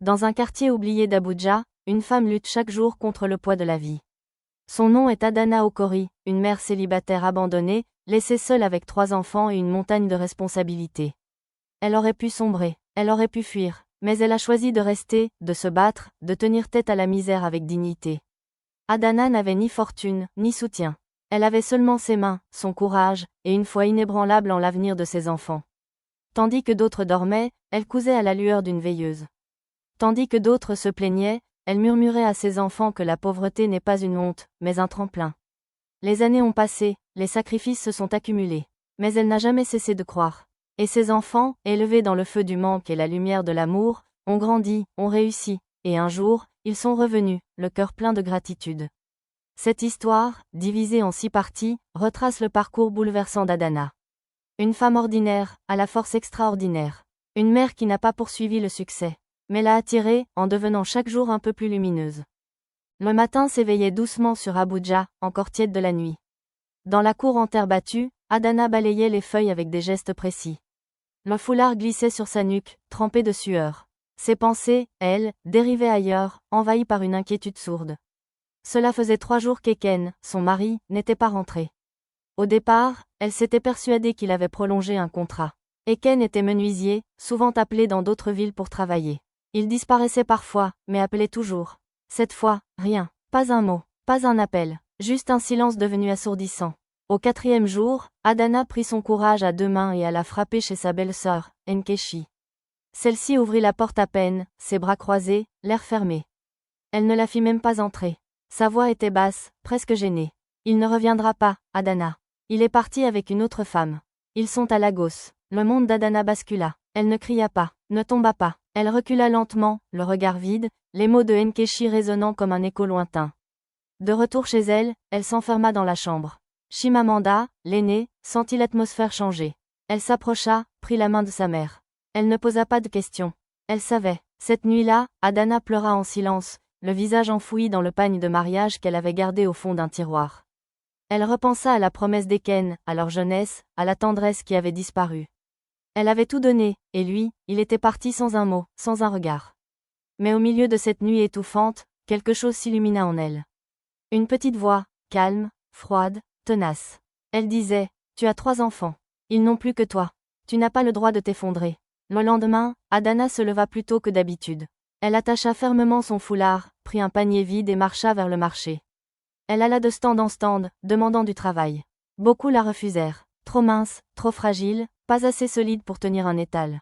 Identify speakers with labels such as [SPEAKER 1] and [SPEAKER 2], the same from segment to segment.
[SPEAKER 1] Dans un quartier oublié d'Abuja, une femme lutte chaque jour contre le poids de la vie. Son nom est Adana Okori, une mère célibataire abandonnée, laissée seule avec 3 enfants et une montagne de responsabilités. Elle aurait pu sombrer, elle aurait pu fuir, mais elle a choisi de rester, de se battre, de tenir tête à la misère avec dignité. Adana n'avait ni fortune, ni soutien. Elle avait seulement ses mains, son courage, et une foi inébranlable en l'avenir de ses enfants. Tandis que d'autres dormaient, elle cousait à la lueur d'une veilleuse. Tandis que d'autres se plaignaient, elle murmurait à ses enfants que la pauvreté n'est pas une honte, mais un tremplin. Les années ont passé, les sacrifices se sont accumulés. Mais elle n'a jamais cessé de croire. Et ses enfants, élevés dans le feu du manque et la lumière de l'amour, ont grandi, ont réussi, et un jour, ils sont revenus, le cœur plein de gratitude. Cette histoire, divisée en 6 parties, retrace le parcours bouleversant d'Adana. Une femme ordinaire, à la force extraordinaire. Une mère qui n'a pas poursuivi le succès, mais l'a attiré, en devenant chaque jour un peu plus lumineuse. Le matin s'éveillait doucement sur Abuja, encore tiède de la nuit. Dans la cour en terre battue, Adana balayait les feuilles avec des gestes précis. Le foulard glissait sur sa nuque, trempé de sueur. Ses pensées, elles, dérivaient ailleurs, envahies par une inquiétude sourde. Cela faisait 3 jours qu'Eken, son mari, n'était pas rentré. Au départ, elle s'était persuadée qu'il avait prolongé un contrat. Eken était menuisier, souvent appelé dans d'autres villes pour travailler. Il disparaissait parfois, mais appelait toujours. Cette fois, rien. Pas un mot, pas un appel, juste un silence devenu assourdissant. Au 4e jour, Adana prit son courage à 2 mains et alla frapper chez sa belle-sœur, Nkechi. Celle-ci ouvrit la porte à peine, ses bras croisés, l'air fermé. Elle ne la fit même pas entrer. Sa voix était basse, presque gênée. Il ne reviendra pas, Adana. Il est parti avec une autre femme. Ils sont à Lagos. Le monde d'Adana bascula. Elle ne cria pas, ne tomba pas. Elle recula lentement, le regard vide, les mots de Nkechi résonnant comme un écho lointain. De retour chez elle, elle s'enferma dans la chambre. Chimamanda, l'aînée, sentit l'atmosphère changer. Elle s'approcha, prit la main de sa mère. Elle ne posa pas de questions. Elle savait. Cette nuit-là, Adana pleura en silence, le visage enfoui dans le pagne de mariage qu'elle avait gardé au fond d'un tiroir. Elle repensa à la promesse d'Eken, à leur jeunesse, à la tendresse qui avait disparu. Elle avait tout donné, et lui, il était parti sans un mot, sans un regard. Mais au milieu de cette nuit étouffante, quelque chose s'illumina en elle. Une petite voix, calme, froide, tenace. Elle disait, « Tu as 3 enfants. Ils n'ont plus que toi. Tu n'as pas le droit de t'effondrer. » Le lendemain, Adana se leva plus tôt que d'habitude. Elle attacha fermement son foulard, prit un panier vide et marcha vers le marché. Elle alla de stand en stand, demandant du travail. Beaucoup la refusèrent. Trop mince, trop fragile, pas assez solide pour tenir un étal.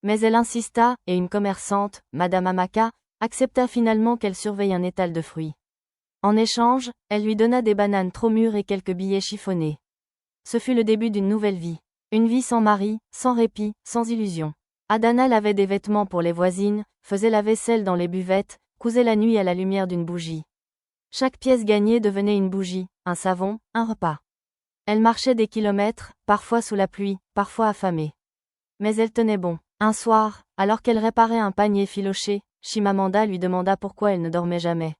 [SPEAKER 1] Mais elle insista, et une commerçante, Madame Amaka, accepta finalement qu'elle surveille un étal de fruits. En échange, elle lui donna des bananes trop mûres et quelques billets chiffonnés. Ce fut le début d'une nouvelle vie. Une vie sans mari, sans répit, sans illusion. Adana lavait des vêtements pour les voisines, faisait la vaisselle dans les buvettes, cousait la nuit à la lumière d'une bougie. Chaque pièce gagnée devenait une bougie, un savon, un repas. Elle marchait des kilomètres, parfois sous la pluie, parfois affamée. Mais elle tenait bon. Un soir, alors qu'elle réparait un panier filoché, Chimamanda lui demanda pourquoi elle ne dormait jamais.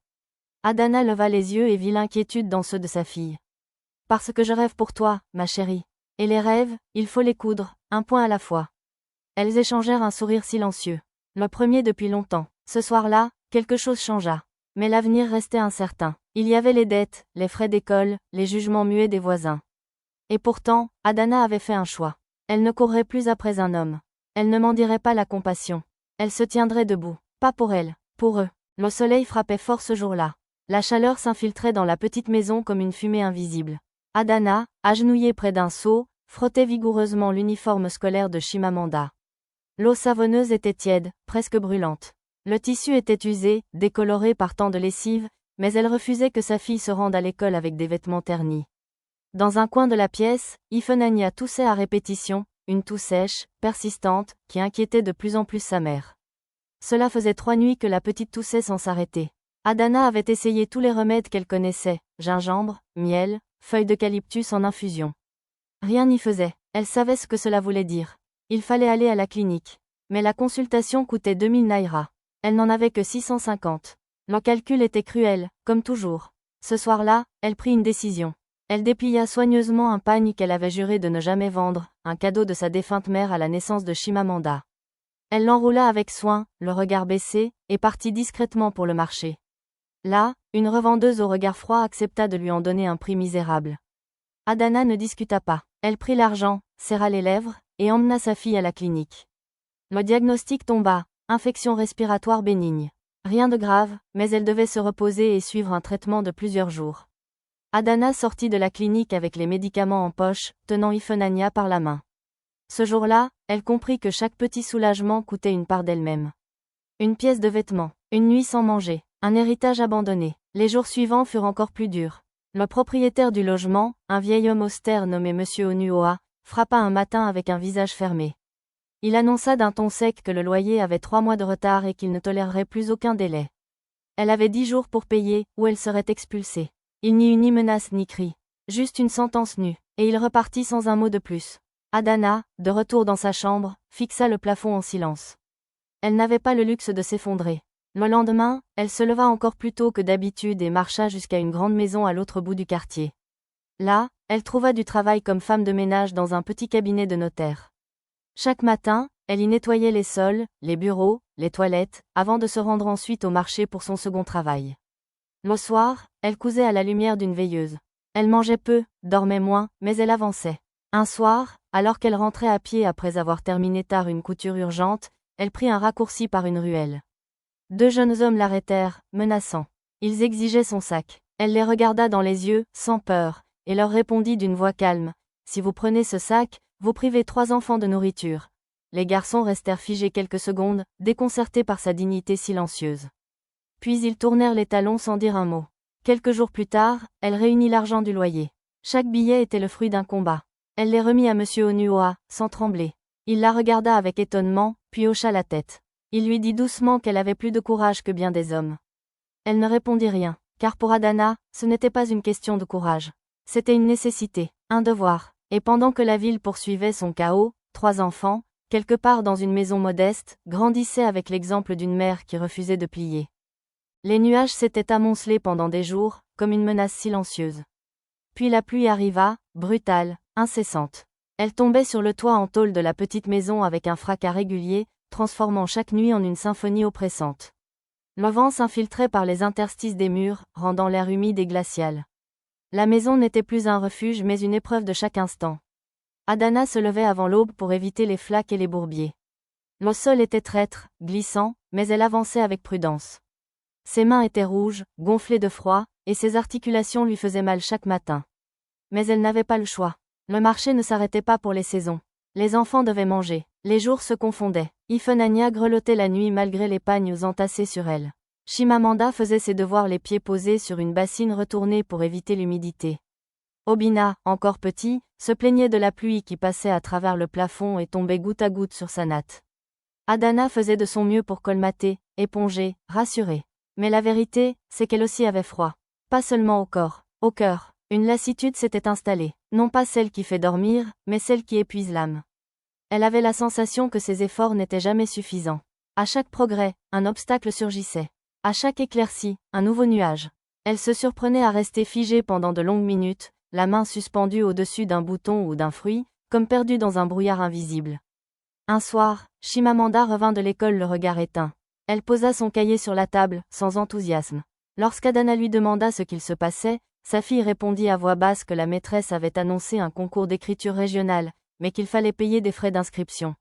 [SPEAKER 1] Adana leva les yeux et vit l'inquiétude dans ceux de sa fille. « Parce que je rêve pour toi, ma chérie. Et les rêves, il faut les coudre, un point à la fois. » Elles échangèrent un sourire silencieux. Le premier depuis longtemps. Ce soir-là, quelque chose changea. Mais l'avenir restait incertain. Il y avait les dettes, les frais d'école, les jugements muets des voisins. Et pourtant, Adana avait fait un choix. Elle ne courrait plus après un homme. Elle ne mendirait pas la compassion. Elle se tiendrait debout. Pas pour elle, pour eux. Le soleil frappait fort ce jour-là. La chaleur s'infiltrait dans la petite maison comme une fumée invisible. Adana, agenouillée près d'un seau, frottait vigoureusement l'uniforme scolaire de Chimamanda. L'eau savonneuse était tiède, presque brûlante. Le tissu était usé, décoloré par tant de lessive, mais elle refusait que sa fille se rende à l'école avec des vêtements ternis. Dans un coin de la pièce, Ifenania toussait à répétition, une toux sèche, persistante, qui inquiétait de plus en plus sa mère. Cela faisait 3 nuits que la petite toussait sans s'arrêter. Adana avait essayé tous les remèdes qu'elle connaissait, gingembre, miel, feuilles d'eucalyptus en infusion. Rien n'y faisait. Elle savait ce que cela voulait dire. Il fallait aller à la clinique. Mais la consultation coûtait 2000 naira. Elle n'en avait que 650. Le calcul était cruel, comme toujours. Ce soir-là, elle prit une décision. Elle déplia soigneusement un pagne qu'elle avait juré de ne jamais vendre, un cadeau de sa défunte mère à la naissance de Chimamanda. Elle l'enroula avec soin, le regard baissé, et partit discrètement pour le marché. Là, une revendeuse au regard froid accepta de lui en donner un prix misérable. Adana ne discuta pas. Elle prit l'argent, serra les lèvres, et emmena sa fille à la clinique. Le diagnostic tomba, infection respiratoire bénigne. Rien de grave, mais elle devait se reposer et suivre un traitement de plusieurs jours. Adana sortit de la clinique avec les médicaments en poche, tenant Ifenanya par la main. Ce jour-là, elle comprit que chaque petit soulagement coûtait une part d'elle-même. Une pièce de vêtement, une nuit sans manger, un héritage abandonné. Les jours suivants furent encore plus durs. Le propriétaire du logement, un vieil homme austère nommé Monsieur Onuoha, frappa un matin avec un visage fermé. Il annonça d'un ton sec que le loyer avait 3 mois de retard et qu'il ne tolérerait plus aucun délai. Elle avait 10 jours pour payer, ou elle serait expulsée. Il n'y eut ni menace ni cri. Juste une sentence nue, et il repartit sans un mot de plus. Adana, de retour dans sa chambre, fixa le plafond en silence. Elle n'avait pas le luxe de s'effondrer. Le lendemain, elle se leva encore plus tôt que d'habitude et marcha jusqu'à une grande maison à l'autre bout du quartier. Là, elle trouva du travail comme femme de ménage dans un petit cabinet de notaire. Chaque matin, elle y nettoyait les sols, les bureaux, les toilettes, avant de se rendre ensuite au marché pour son second travail. Le soir, elle cousait à la lumière d'une veilleuse. Elle mangeait peu, dormait moins, mais elle avançait. Un soir, alors qu'elle rentrait à pied après avoir terminé tard une couture urgente, elle prit un raccourci par une ruelle. 2 jeunes hommes l'arrêtèrent, menaçants. Ils exigeaient son sac. Elle les regarda dans les yeux, sans peur, et leur répondit d'une voix calme. Si vous prenez ce sac, vous privez 3 enfants de nourriture. Les garçons restèrent figés quelques secondes, déconcertés par sa dignité silencieuse. Puis ils tournèrent les talons sans dire un mot. Quelques jours plus tard, elle réunit l'argent du loyer. Chaque billet était le fruit d'un combat. Elle les remit à Monsieur Onuoha, sans trembler. Il la regarda avec étonnement, puis hocha la tête. Il lui dit doucement qu'elle avait plus de courage que bien des hommes. Elle ne répondit rien, car pour Adana, ce n'était pas une question de courage. C'était une nécessité, un devoir. Et pendant que la ville poursuivait son chaos, 3 enfants, quelque part dans une maison modeste, grandissaient avec l'exemple d'une mère qui refusait de plier. Les nuages s'étaient amoncelés pendant des jours, comme une menace silencieuse. Puis la pluie arriva, brutale, incessante. Elle tombait sur le toit en tôle de la petite maison avec un fracas régulier, transformant chaque nuit en une symphonie oppressante. Le vent s'infiltrait par les interstices des murs, rendant l'air humide et glacial. La maison n'était plus un refuge mais une épreuve de chaque instant. Adana se levait avant l'aube pour éviter les flaques et les bourbiers. Le sol était traître, glissant, mais elle avançait avec prudence. Ses mains étaient rouges, gonflées de froid, et ses articulations lui faisaient mal chaque matin. Mais elle n'avait pas le choix. Le marché ne s'arrêtait pas pour les saisons. Les enfants devaient manger. Les jours se confondaient. Ifenanya grelottait la nuit malgré les pagnes entassés sur elle. Chimamanda faisait ses devoirs les pieds posés sur une bassine retournée pour éviter l'humidité. Obina, encore petit, se plaignait de la pluie qui passait à travers le plafond et tombait goutte à goutte sur sa natte. Adana faisait de son mieux pour colmater, éponger, rassurer. Mais la vérité, c'est qu'elle aussi avait froid. Pas seulement au corps, au cœur. Une lassitude s'était installée, non pas celle qui fait dormir, mais celle qui épuise l'âme. Elle avait la sensation que ses efforts n'étaient jamais suffisants. À chaque progrès, un obstacle surgissait. À chaque éclaircie, un nouveau nuage. Elle se surprenait à rester figée pendant de longues minutes, la main suspendue au-dessus d'un bouton ou d'un fruit, comme perdue dans un brouillard invisible. Un soir, Chimamanda revint de l'école le regard éteint. Elle posa son cahier sur la table, sans enthousiasme. Lorsqu'Adana lui demanda ce qu'il se passait, sa fille répondit à voix basse que la maîtresse avait annoncé un concours d'écriture régionale, mais qu'il fallait payer des frais d'inscription.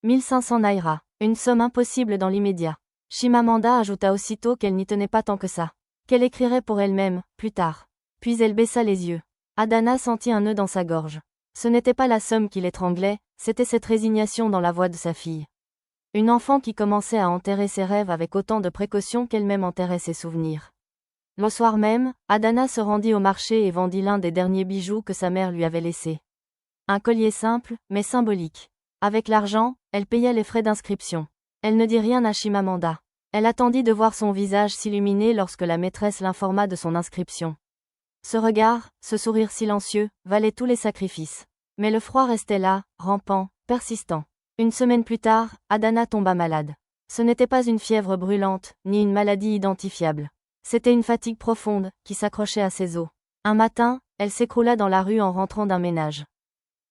[SPEAKER 1] 1500 naira, une somme impossible dans l'immédiat. Chimamanda ajouta aussitôt qu'elle n'y tenait pas tant que ça. Qu'elle écrirait pour elle-même, plus tard. Puis elle baissa les yeux. Adana sentit un nœud dans sa gorge. Ce n'était pas la somme qui l'étranglait, c'était cette résignation dans la voix de sa fille. Une enfant qui commençait à enterrer ses rêves avec autant de précaution qu'elle-même enterrait ses souvenirs. Le soir même, Adana se rendit au marché et vendit l'un des derniers bijoux que sa mère lui avait laissés. Un collier simple, mais symbolique. Avec l'argent, elle paya les frais d'inscription. Elle ne dit rien à Chimamanda. Elle attendit de voir son visage s'illuminer lorsque la maîtresse l'informa de son inscription. Ce regard, ce sourire silencieux, valaient tous les sacrifices. Mais le froid restait là, rampant, persistant. Une semaine plus tard, Adana tomba malade. Ce n'était pas une fièvre brûlante, ni une maladie identifiable. C'était une fatigue profonde, qui s'accrochait à ses os. Un matin, elle s'écroula dans la rue en rentrant d'un ménage.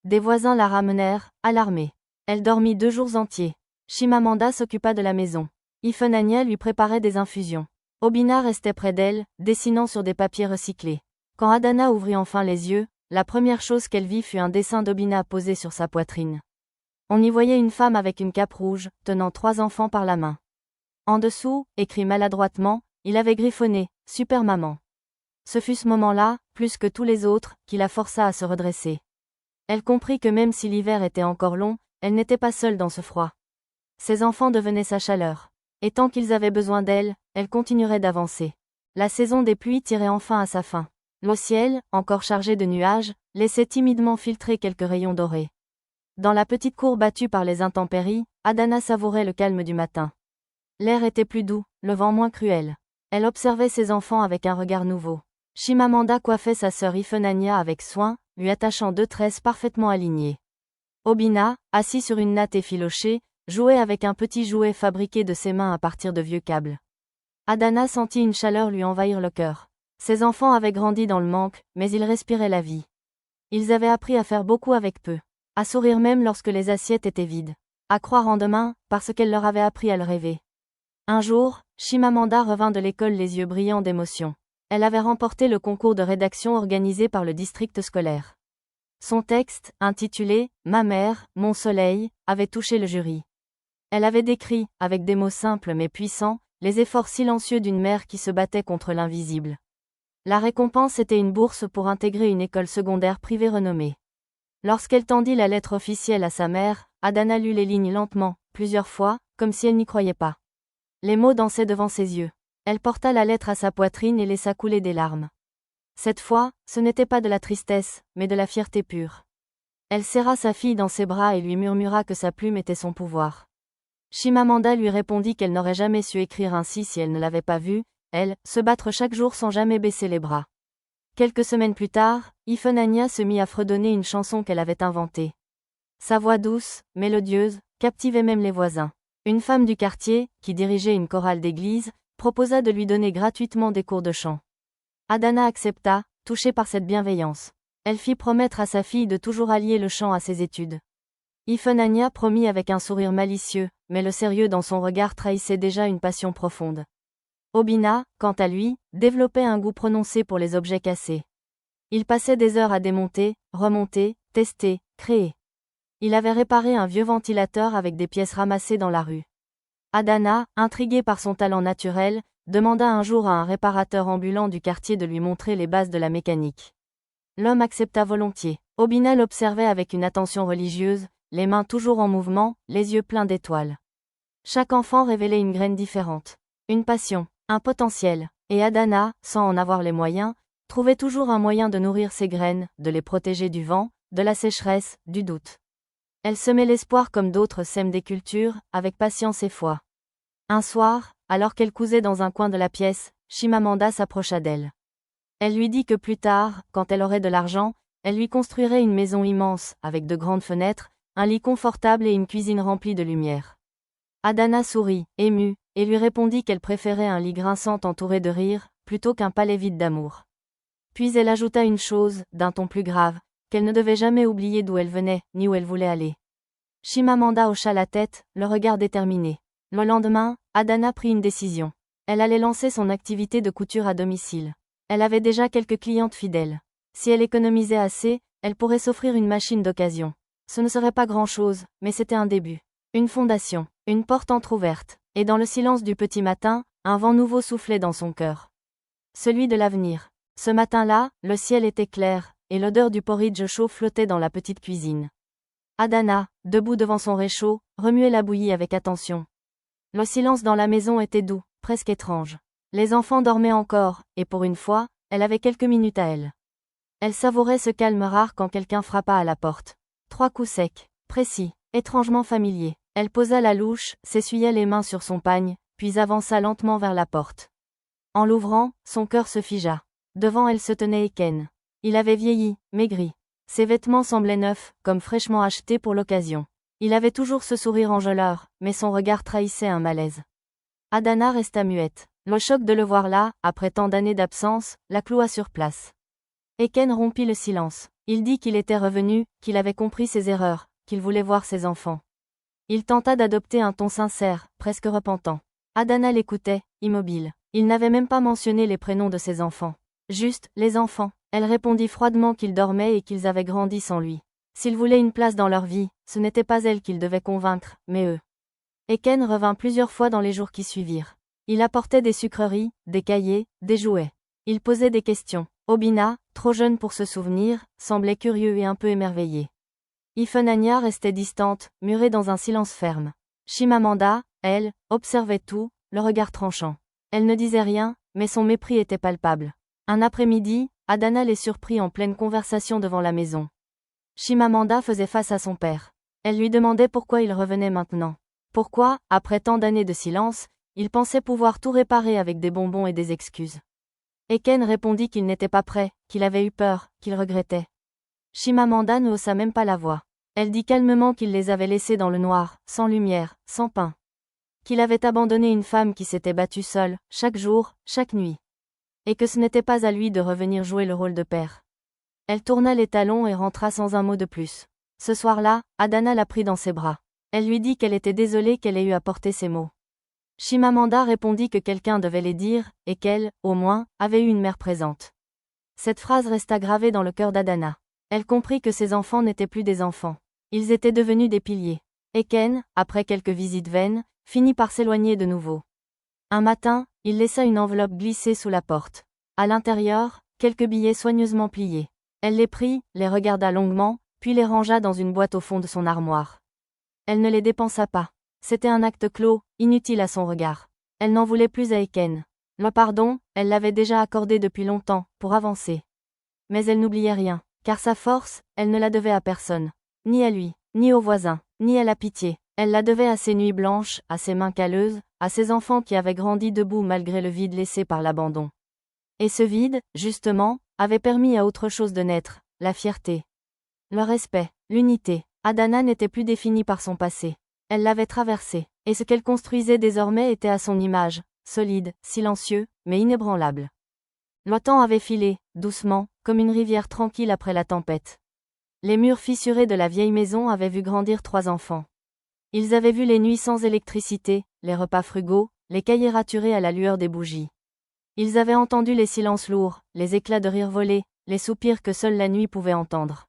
[SPEAKER 1] Des voisins la ramenèrent, alarmés. Elle dormit 2 jours entiers. Chimamanda s'occupa de la maison. Ifenanya lui préparait des infusions. Obina restait près d'elle, dessinant sur des papiers recyclés. Quand Adana ouvrit enfin les yeux, la première chose qu'elle vit fut un dessin d'Obina posé sur sa poitrine. On y voyait une femme avec une cape rouge, tenant 3 enfants par la main. En dessous, écrit maladroitement, il avait griffonné « Super maman ». Ce fut ce moment-là, plus que tous les autres, qui la força à se redresser. Elle comprit que même si l'hiver était encore long, elle n'était pas seule dans ce froid. Ses enfants devenaient sa chaleur. Et tant qu'ils avaient besoin d'elle, elle continuerait d'avancer. La saison des pluies tirait enfin à sa fin. Le ciel, encore chargé de nuages, laissait timidement filtrer quelques rayons dorés. Dans la petite cour battue par les intempéries, Adana savourait le calme du matin. L'air était plus doux, le vent moins cruel. Elle observait ses enfants avec un regard nouveau. Chimamanda coiffait sa sœur Ifenanya avec soin, lui attachant 2 tresses parfaitement alignées. Obina, assis sur une natte effilochée, jouait avec un petit jouet fabriqué de ses mains à partir de vieux câbles. Adana sentit une chaleur lui envahir le cœur. Ses enfants avaient grandi dans le manque, mais ils respiraient la vie. Ils avaient appris à faire beaucoup avec peu. À sourire même lorsque les assiettes étaient vides. À croire en demain, parce qu'elle leur avait appris à le rêver. Un jour, Chimamanda revint de l'école les yeux brillants d'émotion. Elle avait remporté le concours de rédaction organisé par le district scolaire. Son texte, intitulé « Ma mère, mon soleil », avait touché le jury. Elle avait décrit, avec des mots simples mais puissants, les efforts silencieux d'une mère qui se battait contre l'invisible. La récompense était une bourse pour intégrer une école secondaire privée renommée. Lorsqu'elle tendit la lettre officielle à sa mère, Adana lut les lignes lentement, plusieurs fois, comme si elle n'y croyait pas. Les mots dansaient devant ses yeux. Elle porta la lettre à sa poitrine et laissa couler des larmes. Cette fois, ce n'était pas de la tristesse, mais de la fierté pure. Elle serra sa fille dans ses bras et lui murmura que sa plume était son pouvoir. Chimamanda lui répondit qu'elle n'aurait jamais su écrire ainsi si elle ne l'avait pas vue, elle, se battre chaque jour sans jamais baisser les bras. Quelques semaines plus tard, Ifenanya se mit à fredonner une chanson qu'elle avait inventée. Sa voix douce, mélodieuse, captivait même les voisins. Une femme du quartier, qui dirigeait une chorale d'église, proposa de lui donner gratuitement des cours de chant. Adana accepta, touchée par cette bienveillance. Elle fit promettre à sa fille de toujours allier le chant à ses études. Ifenanya promit avec un sourire malicieux, mais le sérieux dans son regard trahissait déjà une passion profonde. Obina, quant à lui, développait un goût prononcé pour les objets cassés. Il passait des heures à démonter, remonter, tester, créer. Il avait réparé un vieux ventilateur avec des pièces ramassées dans la rue. Adana, intriguée par son talent naturel, demanda un jour à un réparateur ambulant du quartier de lui montrer les bases de la mécanique. L'homme accepta volontiers. Obina l'observait avec une attention religieuse, les mains toujours en mouvement, les yeux pleins d'étoiles. Chaque enfant révélait une graine différente. Une passion, un potentiel, et Adana, sans en avoir les moyens, trouvait toujours un moyen de nourrir ces graines, de les protéger du vent, de la sécheresse, du doute. Elle semait l'espoir comme d'autres sèment des cultures, avec patience et foi. Un soir, alors qu'elle cousait dans un coin de la pièce, Chimamanda s'approcha d'elle. Elle lui dit que plus tard, quand elle aurait de l'argent, elle lui construirait une maison immense, avec de grandes fenêtres, un lit confortable et une cuisine remplie de lumière. Adana sourit, émue, et lui répondit qu'elle préférait un lit grinçant entouré de rire, plutôt qu'un palais vide d'amour. Puis elle ajouta une chose, d'un ton plus grave, qu'elle ne devait jamais oublier d'où elle venait, ni où elle voulait aller. Chimamanda hocha la tête, le regard déterminé. Le lendemain, Adana prit une décision. Elle allait lancer son activité de couture à domicile. Elle avait déjà quelques clientes fidèles. Si elle économisait assez, elle pourrait s'offrir une machine d'occasion. Ce ne serait pas grand-chose, mais c'était un début. Une fondation, une porte entr'ouverte, et dans le silence du petit matin, un vent nouveau soufflait dans son cœur. Celui de l'avenir. Ce matin-là, le ciel était clair, et l'odeur du porridge chaud flottait dans la petite cuisine. Adana, debout devant son réchaud, remuait la bouillie avec attention. Le silence dans la maison était doux, presque étrange. Les enfants dormaient encore, et pour une fois, elle avait quelques minutes à elle. Elle savourait ce calme rare quand quelqu'un frappa à la porte. 3 coups secs, précis, étrangement familiers. Elle posa la louche, s'essuya les mains sur son pagne, puis avança lentement vers la porte. En l'ouvrant, son cœur se figea. Devant elle se tenait Eken. Il avait vieilli, maigri. Ses vêtements semblaient neufs, comme fraîchement achetés pour l'occasion. Il avait toujours ce sourire enjôleur, mais son regard trahissait un malaise. Adana resta muette. Le choc de le voir là, après tant d'années d'absence, la cloua sur place. Eken rompit le silence. Il dit qu'il était revenu, qu'il avait compris ses erreurs, qu'il voulait voir ses enfants. Il tenta d'adopter un ton sincère, presque repentant. Adana l'écoutait, immobile. Il n'avait même pas mentionné les prénoms de ses enfants. Juste, les enfants. Elle répondit froidement qu'ils dormaient et qu'ils avaient grandi sans lui. S'il voulait une place dans leur vie, ce n'était pas elle qu'il devait convaincre, mais eux. Eken revint plusieurs fois dans les jours qui suivirent. Il apportait des sucreries, des cahiers, des jouets. Il posait des questions. Obina, trop jeune pour se souvenir, semblait curieux et un peu émerveillé. Ifenanya restait distante, murée dans un silence ferme. Chimamanda, elle, observait tout, le regard tranchant. Elle ne disait rien, mais son mépris était palpable. Un après-midi, Adana les surprit en pleine conversation devant la maison. Chimamanda faisait face à son père. Elle lui demandait pourquoi il revenait maintenant. Pourquoi, après tant d'années de silence, il pensait pouvoir tout réparer avec des bonbons et des excuses. Eken répondit qu'il n'était pas prêt, qu'il avait eu peur, qu'il regrettait. Chimamanda ne haussa même pas la voix. Elle dit calmement qu'il les avait laissés dans le noir, sans lumière, sans pain. Qu'il avait abandonné une femme qui s'était battue seule, chaque jour, chaque nuit. Et que ce n'était pas à lui de revenir jouer le rôle de père. Elle tourna les talons et rentra sans un mot de plus. Ce soir-là, Adana la prit dans ses bras. Elle lui dit qu'elle était désolée qu'elle ait eu à porter ces mots. Chimamanda répondit que quelqu'un devait les dire, et qu'elle, au moins, avait eu une mère présente. Cette phrase resta gravée dans le cœur d'Adana. Elle comprit que ses enfants n'étaient plus des enfants. Ils étaient devenus des piliers. Eken, après quelques visites vaines, finit par s'éloigner de nouveau. Un matin, il laissa une enveloppe glisser sous la porte. À l'intérieur, quelques billets soigneusement pliés. Elle les prit, les regarda longuement, puis les rangea dans une boîte au fond de son armoire. Elle ne les dépensa pas. C'était un acte clos, inutile à son regard. Elle n'en voulait plus à Eken. Le pardon, elle l'avait déjà accordé depuis longtemps, pour avancer. Mais elle n'oubliait rien, car sa force, elle ne la devait à personne. Ni à lui, ni aux voisins, ni à la pitié. Elle la devait à ses nuits blanches, à ses mains calleuses, à ses enfants qui avaient grandi debout malgré le vide laissé par l'abandon. Et ce vide, justement, avait permis à autre chose de naître, la fierté. Le respect, l'unité. Adana n'était plus définie par son passé. Elle l'avait traversé, et ce qu'elle construisait désormais était à son image, solide, silencieux, mais inébranlable. Le temps avait filé, doucement, comme une rivière tranquille après la tempête. Les murs fissurés de la vieille maison avaient vu grandir 3 enfants. Ils avaient vu les nuits sans électricité, les repas frugaux, les cahiers raturés à la lueur des bougies. Ils avaient entendu les silences lourds, les éclats de rire volés, les soupirs que seule la nuit pouvait entendre.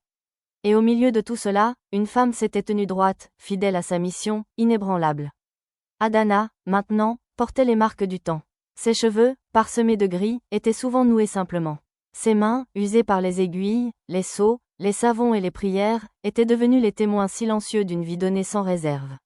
[SPEAKER 1] Et au milieu de tout cela, une femme s'était tenue droite, fidèle à sa mission, inébranlable. Adana, maintenant, portait les marques du temps. Ses cheveux, parsemés de gris, étaient souvent noués simplement. Ses mains, usées par les aiguilles, les seaux, les savons et les prières, étaient devenues les témoins silencieux d'une vie donnée sans réserve.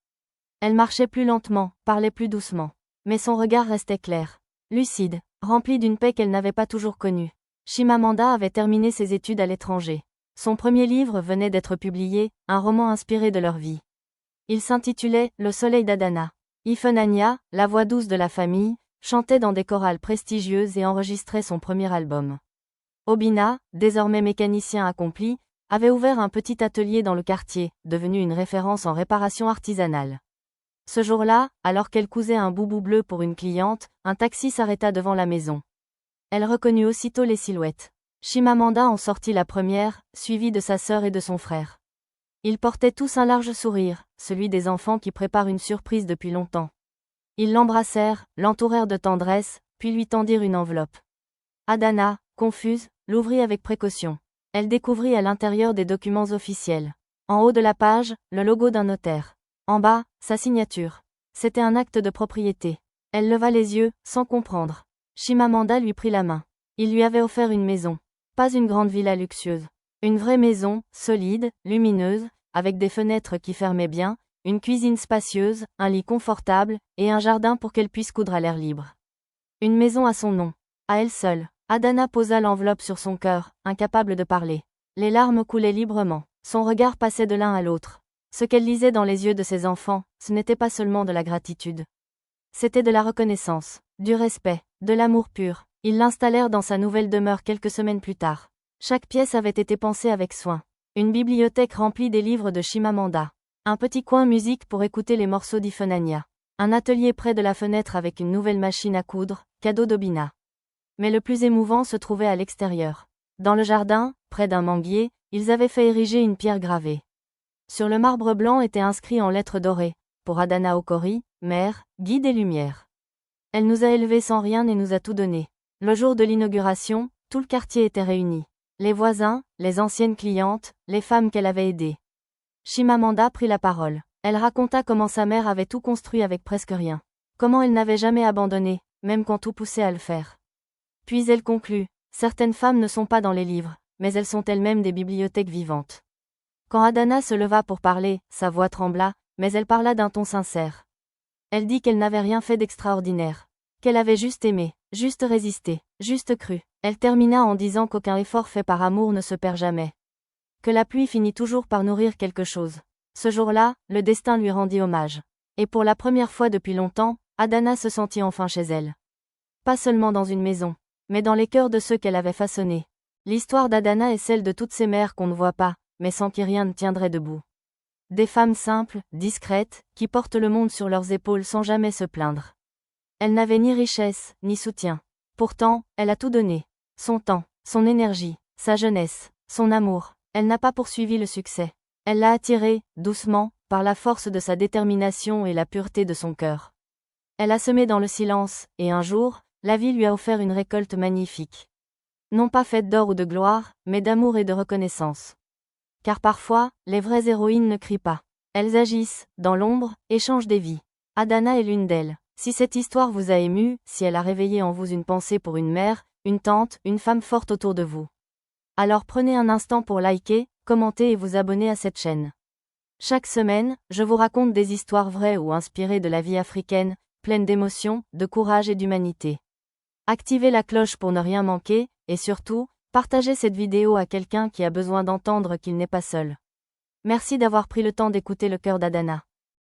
[SPEAKER 1] Elle marchait plus lentement, parlait plus doucement. Mais son regard restait clair, lucide, rempli d'une paix qu'elle n'avait pas toujours connue. Chimamanda avait terminé ses études à l'étranger. Son premier livre venait d'être publié, un roman inspiré de leur vie. Il s'intitulait « Le soleil d'Adana ». Ifenanya, la voix douce de la famille, chantait dans des chorales prestigieuses et enregistrait son premier album. Obina, désormais mécanicien accompli, avait ouvert un petit atelier dans le quartier, devenu une référence en réparation artisanale. Ce jour-là, alors qu'elle cousait un boubou bleu pour une cliente, un taxi s'arrêta devant la maison. Elle reconnut aussitôt les silhouettes. Chimamanda en sortit la première, suivie de sa sœur et de son frère. Ils portaient tous un large sourire, celui des enfants qui préparent une surprise depuis longtemps. Ils l'embrassèrent, l'entourèrent de tendresse, puis lui tendirent une enveloppe. Adana, confuse, l'ouvrit avec précaution. Elle découvrit à l'intérieur des documents officiels. En haut de la page, le logo d'un notaire. En bas, sa signature. C'était un acte de propriété. Elle leva les yeux, sans comprendre. Chimamanda lui prit la main. Il lui avait offert une maison. Pas une grande villa luxueuse. Une vraie maison, solide, lumineuse, avec des fenêtres qui fermaient bien, une cuisine spacieuse, un lit confortable, et un jardin pour qu'elle puisse coudre à l'air libre. Une maison à son nom. À elle seule. Adana posa l'enveloppe sur son cœur, incapable de parler. Les larmes coulaient librement. Son regard passait de l'un à l'autre. Ce qu'elle lisait dans les yeux de ses enfants, ce n'était pas seulement de la gratitude. C'était de la reconnaissance, du respect, de l'amour pur. Ils l'installèrent dans sa nouvelle demeure quelques semaines plus tard. Chaque pièce avait été pensée avec soin. Une bibliothèque remplie des livres de Chimamanda. Un petit coin musique pour écouter les morceaux d'Ifenanya. Un atelier près de la fenêtre avec une nouvelle machine à coudre, cadeau d'Obina. Mais le plus émouvant se trouvait à l'extérieur. Dans le jardin, près d'un manguier, ils avaient fait ériger une pierre gravée. Sur le marbre blanc était inscrit en lettres dorées, pour Adana Okori, mère, guide et lumière. Elle nous a élevés sans rien et nous a tout donné. Le jour de l'inauguration, tout le quartier était réuni. Les voisins, les anciennes clientes, les femmes qu'elle avait aidées. Chimamanda prit la parole. Elle raconta comment sa mère avait tout construit avec presque rien. Comment elle n'avait jamais abandonné, même quand tout poussait à le faire. Puis elle conclut, certaines femmes ne sont pas dans les livres, mais elles sont elles-mêmes des bibliothèques vivantes. Quand Adana se leva pour parler, sa voix trembla, mais elle parla d'un ton sincère. Elle dit qu'elle n'avait rien fait d'extraordinaire. Qu'elle avait juste aimé, juste résisté, juste cru. Elle termina en disant qu'aucun effort fait par amour ne se perd jamais. Que la pluie finit toujours par nourrir quelque chose. Ce jour-là, le destin lui rendit hommage. Et pour la première fois depuis longtemps, Adana se sentit enfin chez elle. Pas seulement dans une maison, mais dans les cœurs de ceux qu'elle avait façonnés. L'histoire d'Adana est celle de toutes ces mères qu'on ne voit pas, mais sans qui rien ne tiendrait debout. Des femmes simples, discrètes, qui portent le monde sur leurs épaules sans jamais se plaindre. Elle n'avait ni richesse, ni soutien. Pourtant, elle a tout donné. Son temps, son énergie, sa jeunesse, son amour. Elle n'a pas poursuivi le succès. Elle l'a attiré, doucement, par la force de sa détermination et la pureté de son cœur. Elle a semé dans le silence, et un jour, la vie lui a offert une récolte magnifique. Non pas faite d'or ou de gloire, mais d'amour et de reconnaissance. Car parfois, les vraies héroïnes ne crient pas. Elles agissent, dans l'ombre, et changent des vies. Adana est l'une d'elles. Si cette histoire vous a ému, si elle a réveillé en vous une pensée pour une mère, une tante, une femme forte autour de vous. Alors prenez un instant pour liker, commenter et vous abonner à cette chaîne. Chaque semaine, je vous raconte des histoires vraies ou inspirées de la vie africaine, pleines d'émotions, de courage et d'humanité. Activez la cloche pour ne rien manquer, et surtout, partagez cette vidéo à quelqu'un qui a besoin d'entendre qu'il n'est pas seul. Merci d'avoir pris le temps d'écouter le cœur d'Adana.